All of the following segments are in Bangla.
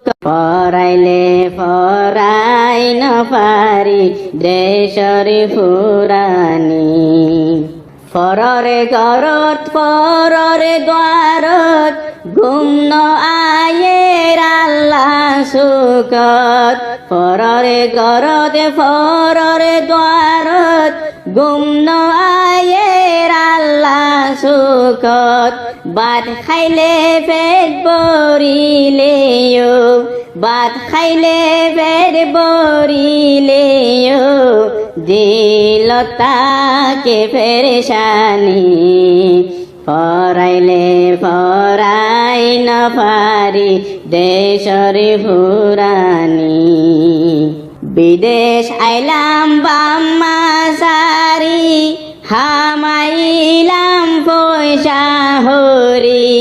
পরাইলে পরাই নপারি দেশরে ফুরানি পররে ঘরত পররে দ্বারত গুম্ন আয়ের আল্লাহ সুখত পররে ঘরত পররে দ্বারত গুম্ন আয়ের আল্লাহ সুখত ভাত খাইলে পেট ভরিলেও ভাত খাইলে পেট ভরিলেও দিল তাকে পেরেশানি পরাইলে পরাই নপারি দেশরে ফুরানি বিদেশ আইলাম বাম্মা সারি হামাইলাম পয়সা হরি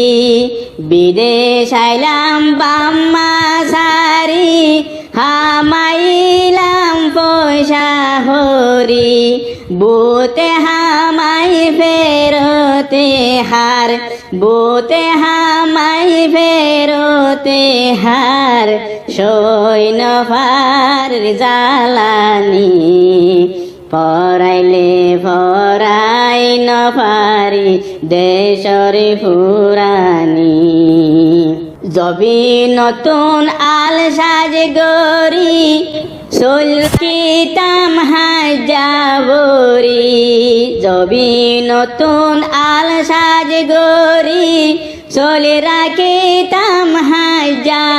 বিদেশ আইলাম বাম্মা সারি হামাইলাম পয়সা হরি বোতে হামাই ফেরতে হার বোতে হামাই ফেরতে হার সৈন ফার জালানি পরাইলে পরাই নপারি দেশরে ফুরানি যবি নতুন আল সাজ গরি চলকিতাম হাজাবরি যবি নতুন আল সাজ গরি চলে রাখিতাম হাজাবরি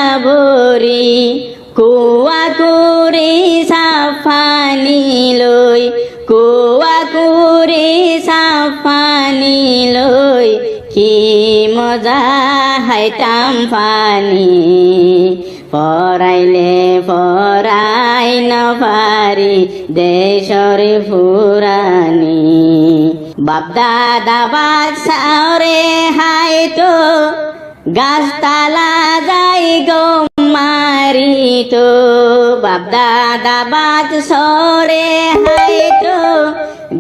কুয়া করে সাফানি লই কুয়া করে সাফানি লই কি মজা হাইতাম পানি পরাইলে পরাই নপারি দেশরে ফুরানি বাপদাদা বাদশারে হাইতো গাছতলা যাই গো মারিত বাপদাদা বাদশারে হাইতো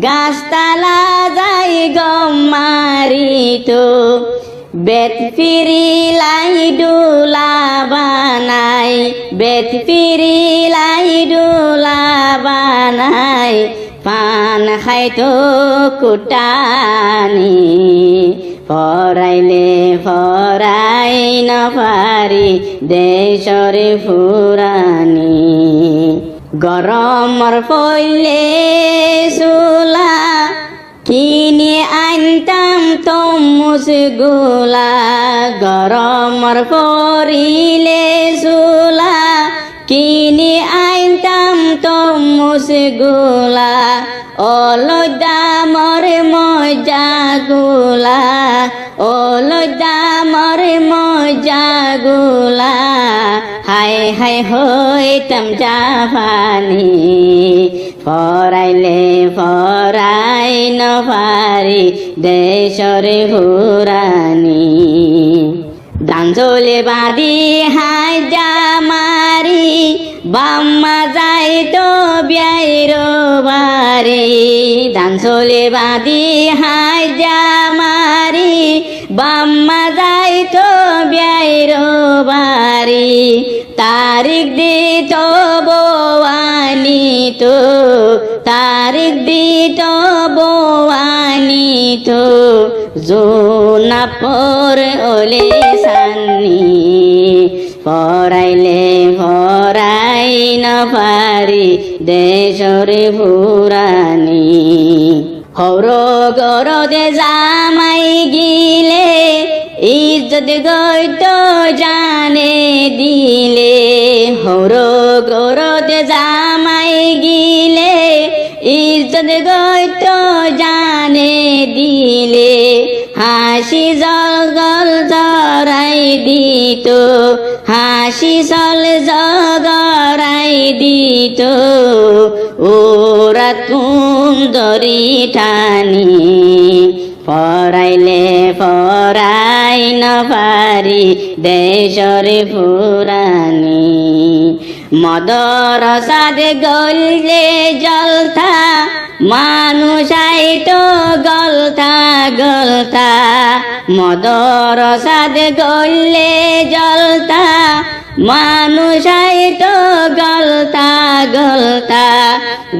গাছতলা যাই গো মারিত বেত ফিরিলাই ডুলা বানাই বেত ফিরিলাই ডুলা বানাই পান খাইতো কুটানি পরাইলে পরাই নপারি দেশরে ফুরানি গরমর পইলে চুলা কিনে আনতাম তমুজ গোলা গরমর পরিলে চুলা কিনে আনতাম তমুজ গোলা অলদামর মজা গোলা অলদামর মজা গোলা হাই হাই হইতাম জাফানি পরাইলে পরাই নপারি দেশরে ফুরানি দাঞ্জলে বাঁধি হাই জামারি বাম্মা যাইতো বিয়াইর বাড়ি দাঞ্জলে বাঁধি হাই জামারি বাম্মা যাইতো বিয়াইর বাড়ি তারিখ দিত বৌয়ানি তো তারিখ দিত বৌয়ানি তো জোনা পর ওলে সানি পরাইলে পরাই নপারি দেশরে ফুরানি হর গরদে জামাই গিলে ইজ্জত গইত জানে দিলে হর গরদে জামাই গিলে ইজ্জত গইত জানে দিলে হাসি জগল জরাই দিত হাসি জল জগরাই দিত ওরা তুন্দরি টানি পরাইলে পরাই নপারি দেশরে ফুরানি মদর সাদে গলে জলথা মানুষ আইতো গলতা গলতা মদর সাদ গলে জলতা মানুষ আইতো গলতা গলতা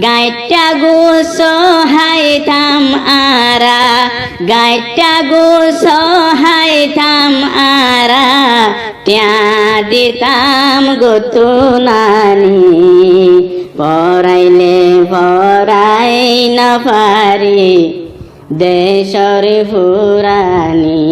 গাইটা গুস হাইতাম আরা গাইটা গুস হাইতাম আরা ত্যা দিতাম গতুনানি পরাইলে পরাই না পারি দেশর ফুরানি।